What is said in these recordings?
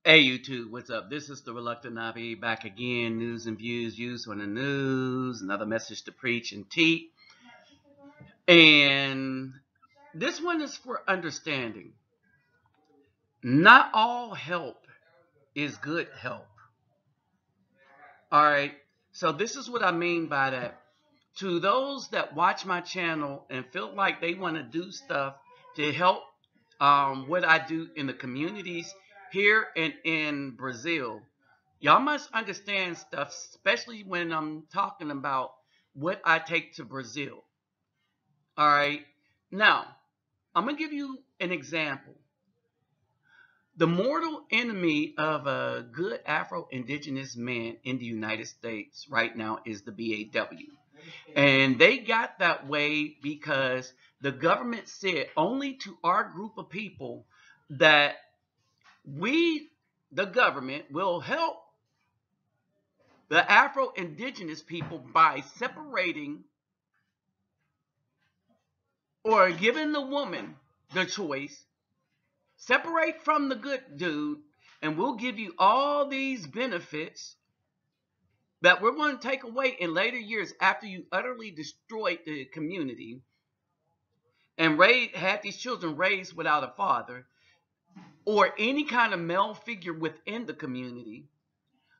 Hey YouTube, what's up? This is the Reluctant Nabi back again. News and views used on the news. Another message to preach and teach. And this one is for understanding. Not all help is good help. Alright, so this is what I mean by that. To those that watch my channel and feel like they want to do stuff to help what I do in the communities here and in Brazil, y'all must understand stuff, especially when I'm talking about what I take to Brazil. All right. Now, I'm going to give you an example. The mortal enemy of a good Afro-Indigenous man in the United States right now is the BAW. And they got that way because the government said only to our group of people that we, the government, will help the Afro-Indigenous people by separating or giving the woman the choice, separate from the good dude, and we'll give you all these benefits that we're going to take away in later years after you utterly destroyed the community and had these children raised without a father or any kind of male figure within the community.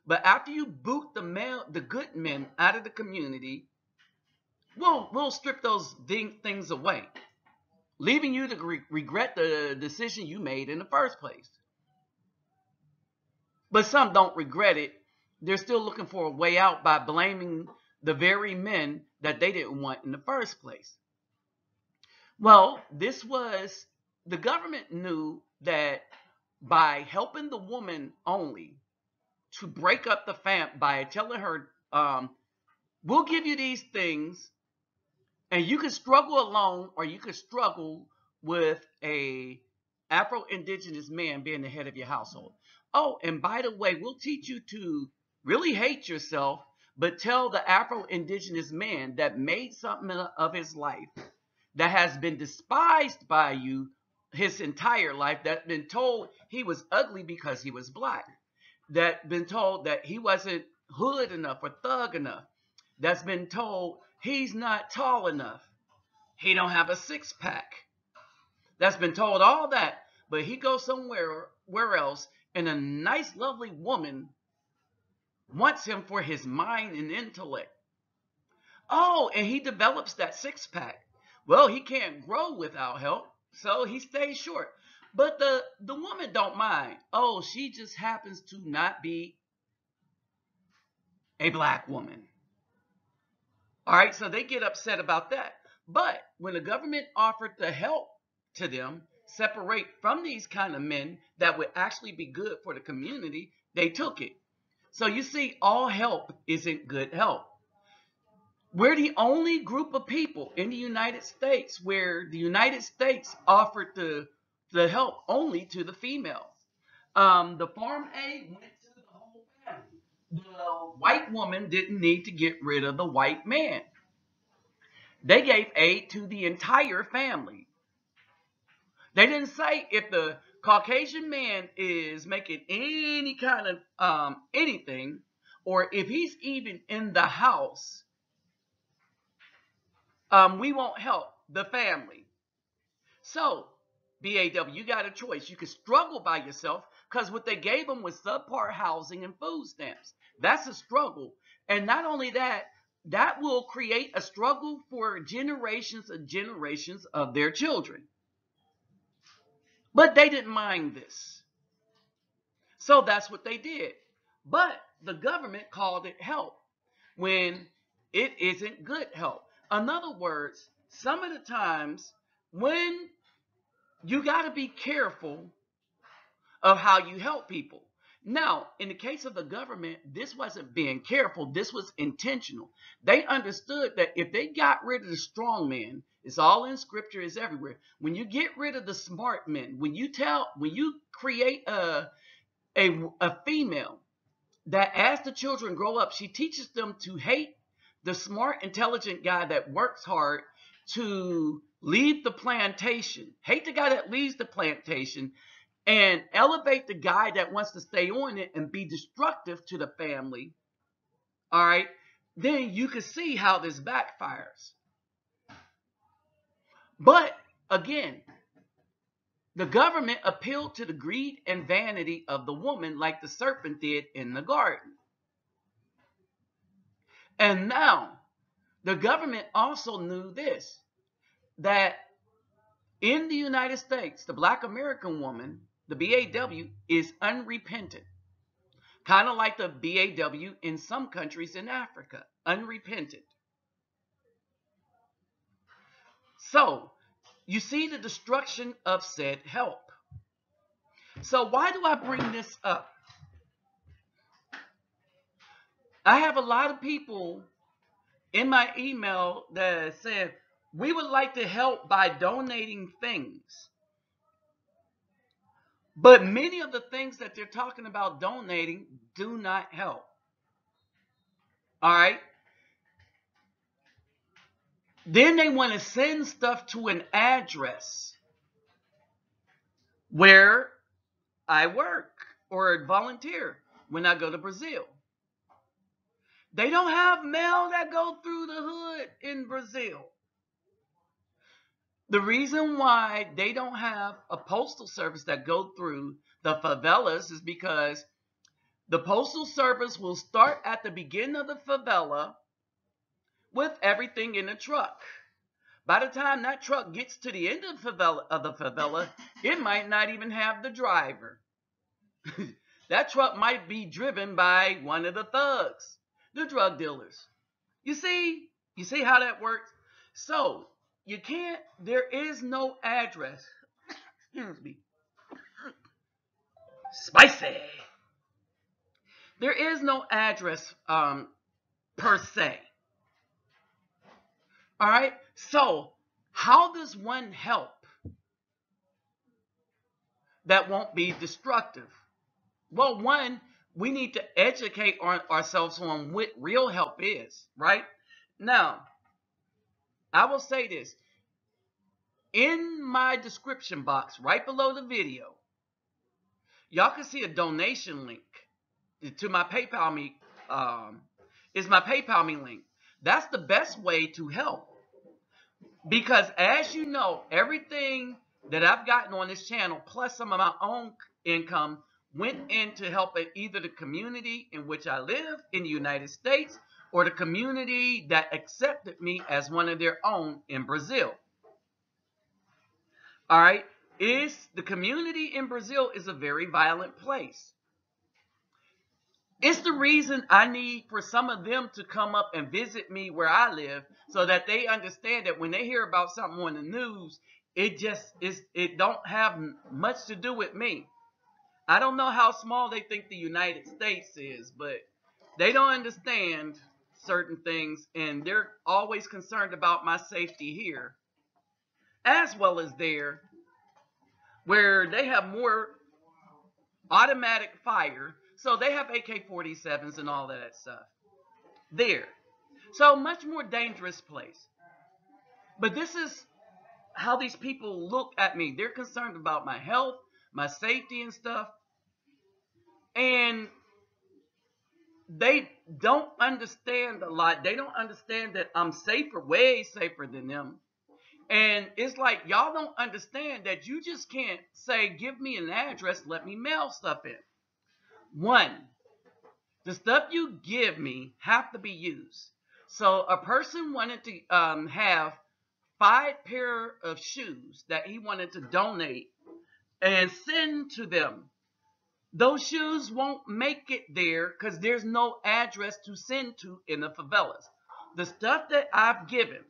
But after you boot the good men out of the community, we'll strip those things away, leaving you to regret the decision you made in the first place. But some don't regret it. They're still looking for a way out by blaming the very men that they didn't want in the first place. Well, the government knew that by helping the woman only to break up the by telling her, we'll give you these things and you can struggle alone or you can struggle with a Afro-Indigenous man being the head of your household. Oh, and by the way, we'll teach you to really hate yourself, but tell the Afro-Indigenous man that made something of his life, that has been despised by you his entire life, that been told he was ugly because he was black, that been told that he wasn't hood enough or thug enough, that's been told he's not tall enough, he don't have a six-pack, that's been told all that, but he goes somewhere else and a nice lovely woman wants him for his mind and intellect. Oh, and he develops that six-pack. Well, he can't grow without help, so he stays short. But the woman don't mind. Oh, she just happens to not be a black woman. All right, so they get upset about that. But when the government offered to help to them separate from these kind of men that would actually be good for the community, they took it. So you see, all help isn't good help. We're the only group of people in the United States where the United States offered the help only to the females. The Farm Aid went to the whole family. The white woman didn't need to get rid of the white man. They gave aid to the entire family. They didn't say if the Caucasian man is making any kind of anything, or if he's even in the house, we won't help the family. So, BAW, you got a choice. You can struggle by yourself because what they gave them was subpar housing and food stamps. That's a struggle. And not only that, that will create a struggle for generations and generations of their children. But they didn't mind this. So that's what they did. But the government called it help when it isn't good help. In other words, some of the times when you got to be careful of how you help people. Now, in the case of the government, this wasn't being careful. This was intentional. They understood that if they got rid of the strong men, it's all in scripture, it's everywhere. When you get rid of the smart men, when you create a female that as the children grow up, she teaches them to hate the smart, intelligent guy that works hard to leave the plantation, hate the guy that leaves the plantation, and elevate the guy that wants to stay on it and be destructive to the family, all right, then you can see how this backfires. But again, the government appealed to the greed and vanity of the woman like the serpent did in the garden. And now, the government also knew this, that in the United States, the Black American woman, the BAW, is unrepentant. Kind of like the BAW in some countries in Africa, unrepentant. So, you see the destruction of said help. So why do I bring this up? I have a lot of people in my email that said, we would like to help by donating things. But many of the things that they're talking about donating do not help. All right? Then they want to send stuff to an address where I work or volunteer when I go to Brazil. They don't have mail that go through the hood in Brazil. The reason why they don't have a postal service that go through the favelas is because the postal service will start at the beginning of the favela with everything in a truck. By the time that truck gets to the end of the favela, it might not even have the driver. That truck might be driven by one of the thugs, the drug dealers. You see how that works? So, you can't, there is no address. Excuse me. Spicy. There is no address per se. All right? So, how does one help that won't be destructive? Well, one, we need to educate ourselves on what real help is, right? Now, I will say this. In my description box, right below the video, y'all can see a donation link to my PayPal me. Is my PayPal me link. That's the best way to help. Because as you know, everything that I've gotten on this channel, plus some of my own income, went into helping either the community in which I live in the United States or the community that accepted me as one of their own in Brazil. All right? The community in Brazil is a very violent place. It's the reason I need for some of them to come up and visit me where I live so that they understand that when they hear about something on the news, it don't have much to do with me. I don't know how small they think the United States is, but they don't understand certain things, and they're always concerned about my safety here, as well as there, where they have more automatic fire, so they have AK-47s and all of that stuff there. So much more dangerous place. But this is how these people look at me. They're concerned about my health, my safety and stuff. And they don't understand a lot. They don't understand that I'm safer, way safer than them. And it's like, y'all don't understand that you just can't say, give me an address, let me mail stuff in. One, the stuff you give me have to be used. So a person wanted to have 5 pair of shoes that he wanted to donate and send to them. Those shoes won't make it there because there's no address to send to in the favelas. The stuff that I've given,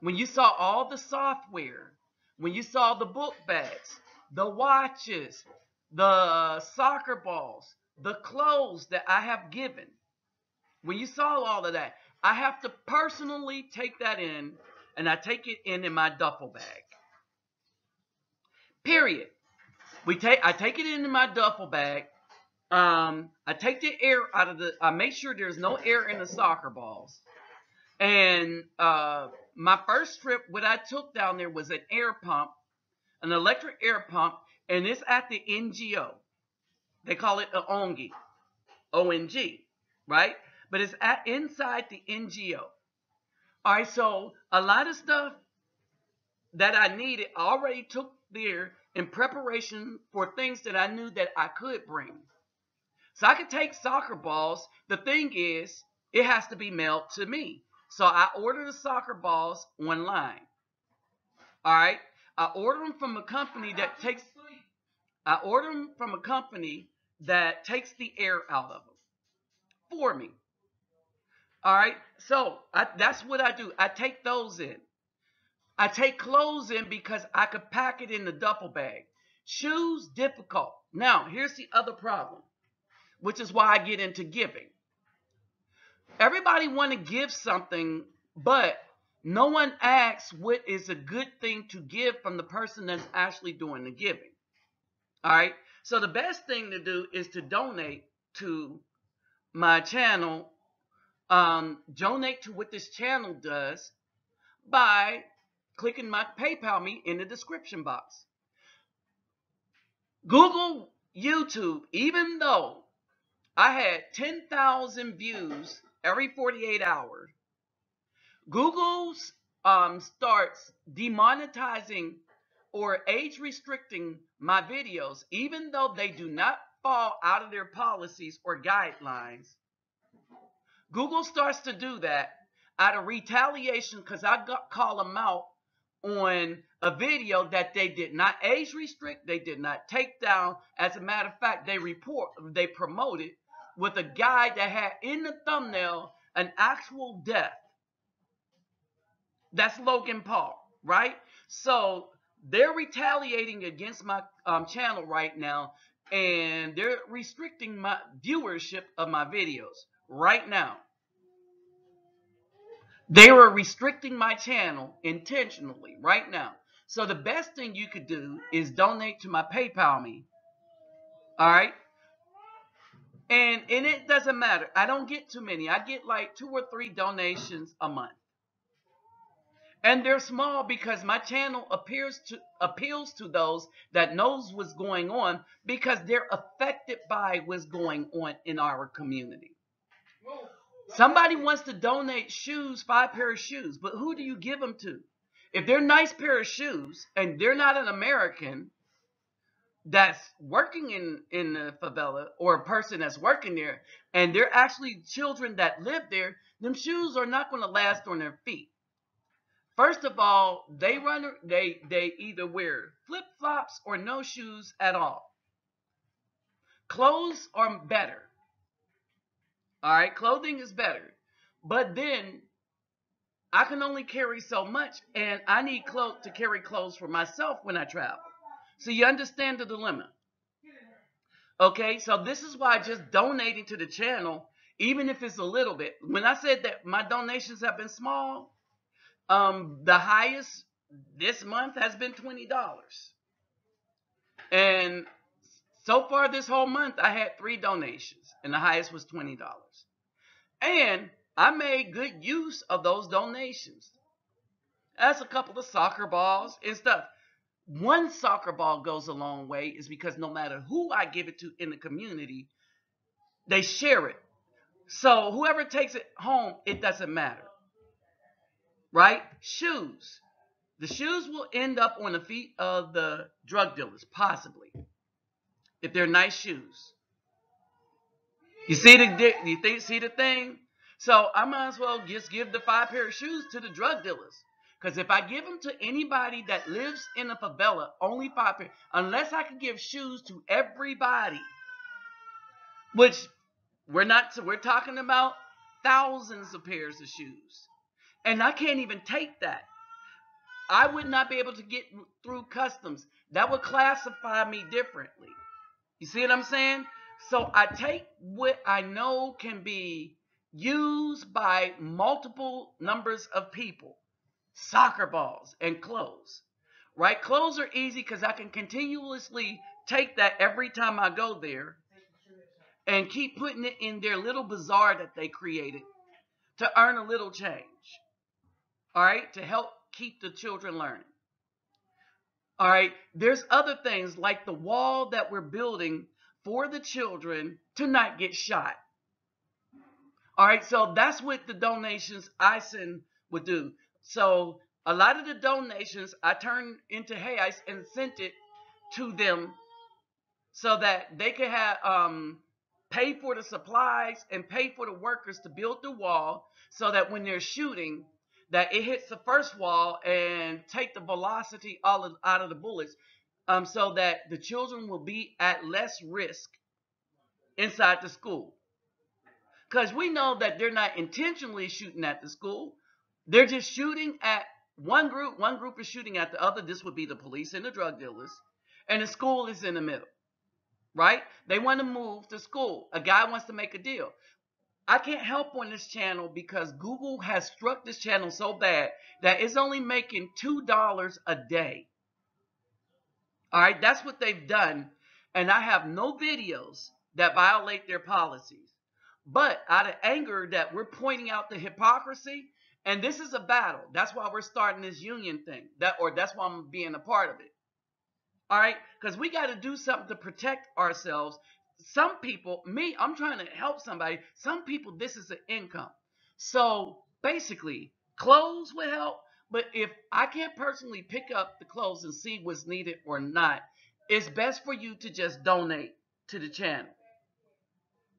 when you saw all the software, when you saw the book bags, the watches, the soccer balls, the clothes that I have given, when you saw all of that, I have to personally take that in, and I take it in my duffel bag. Period. I take it in my duffel bag. I take the air out of I make sure there's no air in the soccer balls. And my first trip, what I took down there was an air pump, an electric air pump, and it's at the NGO. They call it a ONG, ONG, right? But it's inside the NGO. All right, so a lot of stuff that I needed, I already took there in preparation for things that I knew that I could bring. So I could take soccer balls. The thing is, it has to be mailed to me. So I order the soccer balls online. All right. I order them from a company that takes. I order them from a company that takes the air out of them for me. All right. So that's what I do. I take those in. I take clothes in because I could pack it in the duffel bag. Shoes, difficult. Now, here's the other problem, which is why I get into giving. Everybody want to give something, but no one asks what is a good thing to give from the person that's actually doing the giving. All right. So the best thing to do is to donate to my channel. Donate to what this channel does by clicking my PayPal me in the description box. Google, YouTube, even though I had 10,000 views every 48 hours, Google starts demonetizing or age restricting my videos, even though they do not fall out of their policies or guidelines. Google starts to do that out of retaliation because I call them out on a video that they did not age restrict, they did not take down. As a matter of fact, they promoted with a guy that had in the thumbnail an actual death. That's Logan Paul, right? So they're retaliating against my channel right now, and they're restricting my viewership of my videos right now. They were restricting my channel intentionally right now. So the best thing you could do is donate to my PayPal me. All right? And it doesn't matter. I don't get too many. I get like 2 or 3 donations a month. And they're small because my channel appeals to those that knows what's going on because they're affected by what's going on in our community. Somebody wants to donate shoes, 5 pair of shoes, but who do you give them to? If they're a nice pair of shoes and they're not an American that's working in the favela or a person that's working there and they're actually children that live there, them shoes are not going to last on their feet. First of all, they either wear flip-flops or no shoes at all. Clothes are better. All right, clothing is better. But then I can only carry so much, and I need clothes to carry clothes for myself when I travel. So you understand the dilemma. Okay, so this is why just donating to the channel, even if it's a little bit. When I said that my donations have been small, the highest this month has been $20. And so far this whole month, I had 3 donations, and the highest was $20. And I made good use of those donations. That's a couple of soccer balls and stuff. One soccer ball goes a long way is because no matter who I give it to in the community, they share it. So whoever takes it home, it doesn't matter. Right? Shoes. The shoes will end up on the feet of the drug dealers, possibly, if they're nice shoes. You see the thing? So I might as well just give the 5 pair of shoes to the drug dealers. Because if I give them to anybody that lives in a favela, only 5 pairs, unless I can give shoes to everybody, which we're talking about thousands of pairs of shoes. And I can't even take that. I would not be able to get through customs. That would classify me differently. You see what I'm saying? So I take what I know can be used by multiple numbers of people. Soccer balls and clothes. Right? Clothes are easy because I can continuously take that every time I go there and keep putting it in their little bazaar that they created to earn a little change. All right? To help keep the children learning. All right. There's other things like the wall that we're building for the children to not get shot. All right. So that's what the donations I send would do. So a lot of the donations I turned into Hayes and sent it to them so that they could have pay for the supplies and pay for the workers to build the wall so that when they're shooting that it hits the first wall and take the velocity out of the bullets, so that the children will be at less risk inside the school, because we know that they're not intentionally shooting at the school. They're just shooting at one group is shooting at the other. This would be the police and the drug dealers, and the school is in the middle. Right? They want to move to school. A guy wants to make a deal. I can't help on this channel because Google has struck this channel so bad that it's only making $2 a day. All right, that's what they've done. And I have no videos that violate their policies. But out of anger that we're pointing out the hypocrisy, and this is a battle. That's why we're starting this union thing. That's why I'm being a part of it. All right, because we got to do something to protect ourselves. Some people, me, I'm trying to help somebody. Some people, this is an income. So basically, clothes will help. But if I can't personally pick up the clothes and see what's needed or not, it's best for you to just donate to the channel.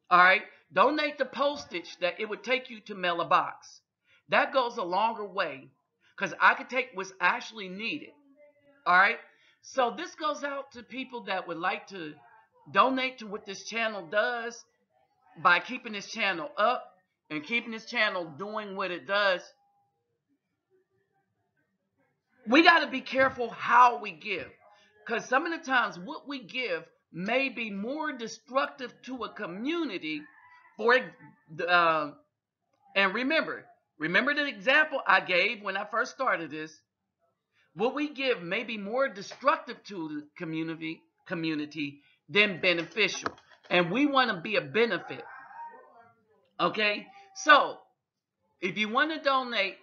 All right, donate the postage that it would take you to mail a box. That goes a longer way because I could take what's actually needed. All right. So this goes out to people that would like to donate to what this channel does by keeping this channel up and keeping this channel doing what it does. We got to be careful how we give, because some of the times what we give may be more destructive to a community. For and remember the example I gave when I first started this. What we give may be more destructive to the community than beneficial. And we want to be a benefit. Okay? So, if you want to donate,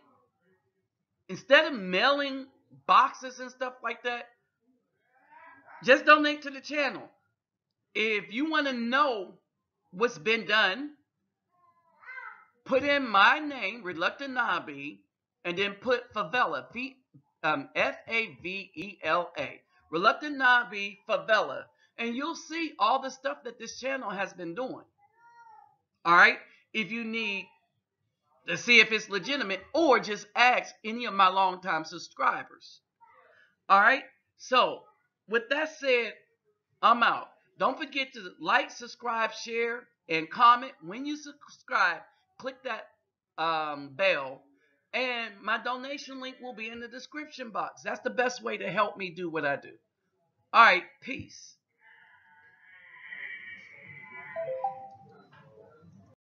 instead of mailing boxes and stuff like that, just donate to the channel. If you want to know what's been done, put in my name, Reluctant Nabi, and then put Favela, Favela, Reluctant Nabi Favela, and you'll see all the stuff that this channel has been doing. All right, if you need to see if it's legitimate, or just ask any of my longtime subscribers. All right, so with that said, I'm out. Don't forget to like, subscribe, share, and comment. When you subscribe, click that bell, and my donation link will be in the description box. That's the best way to help me do what I do. All right, peace.